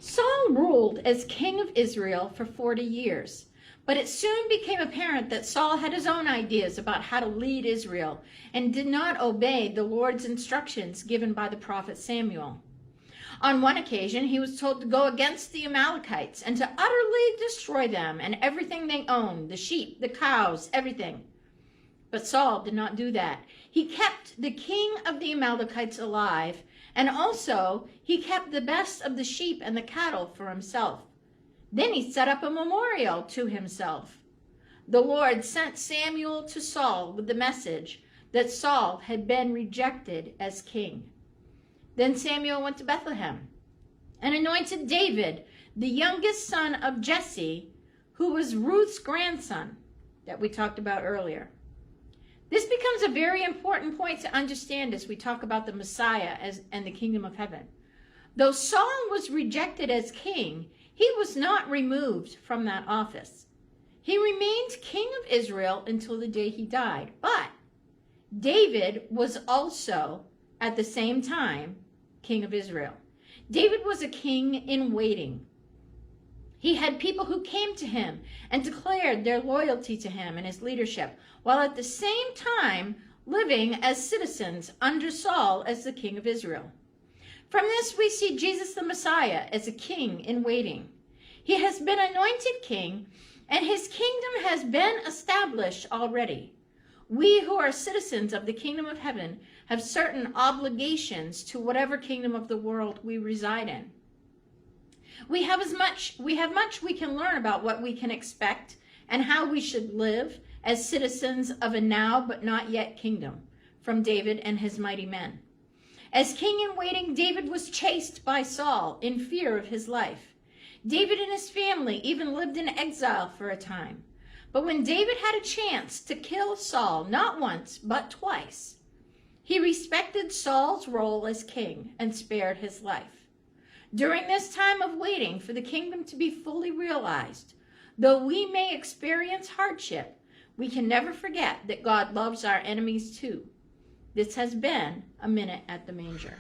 Saul ruled as king of Israel for 40 years, but it soon became apparent that Saul had his own ideas about how to lead Israel and did not obey the Lord's instructions given by the prophet Samuel. On one occasion, he was told to go against the Amalekites and to utterly destroy them and everything they owned, the sheep, the cows, everything. But Saul did not do that. He kept the king of the Amalekites alive, and also he kept the best of the sheep and the cattle for himself. Then he set up a memorial to himself. The Lord sent Samuel to Saul with the message that Saul had been rejected as king. Then Samuel went to Bethlehem and anointed David, the youngest son of Jesse, who was Ruth's grandson that we talked about earlier. This becomes a very important point to understand as we talk about the Messiah and the kingdom of heaven. Though Saul was rejected as king, he was not removed from that office. He remained king of Israel until the day he died. But David was also, at the same time, king of Israel. David was a king in waiting. He had people who came to him and declared their loyalty to him and his leadership, while at the same time living as citizens under Saul as the king of Israel. From this, we see Jesus the Messiah as a king in waiting. He has been anointed king, and his kingdom has been established already. We who are citizens of the kingdom of heaven have certain obligations to whatever kingdom of the world we reside in. We have much we can learn about what we can expect and how we should live as citizens of a now but not yet kingdom from David and his mighty men. As king in waiting, David was chased by Saul in fear of his life. David and his family even lived in exile for a time. But when David had a chance to kill Saul, not once, but twice, he respected Saul's role as king and spared his life. During this time of waiting for the kingdom to be fully realized, though we may experience hardship, we can never forget that God loves our enemies too. This has been A Minute at the Manger.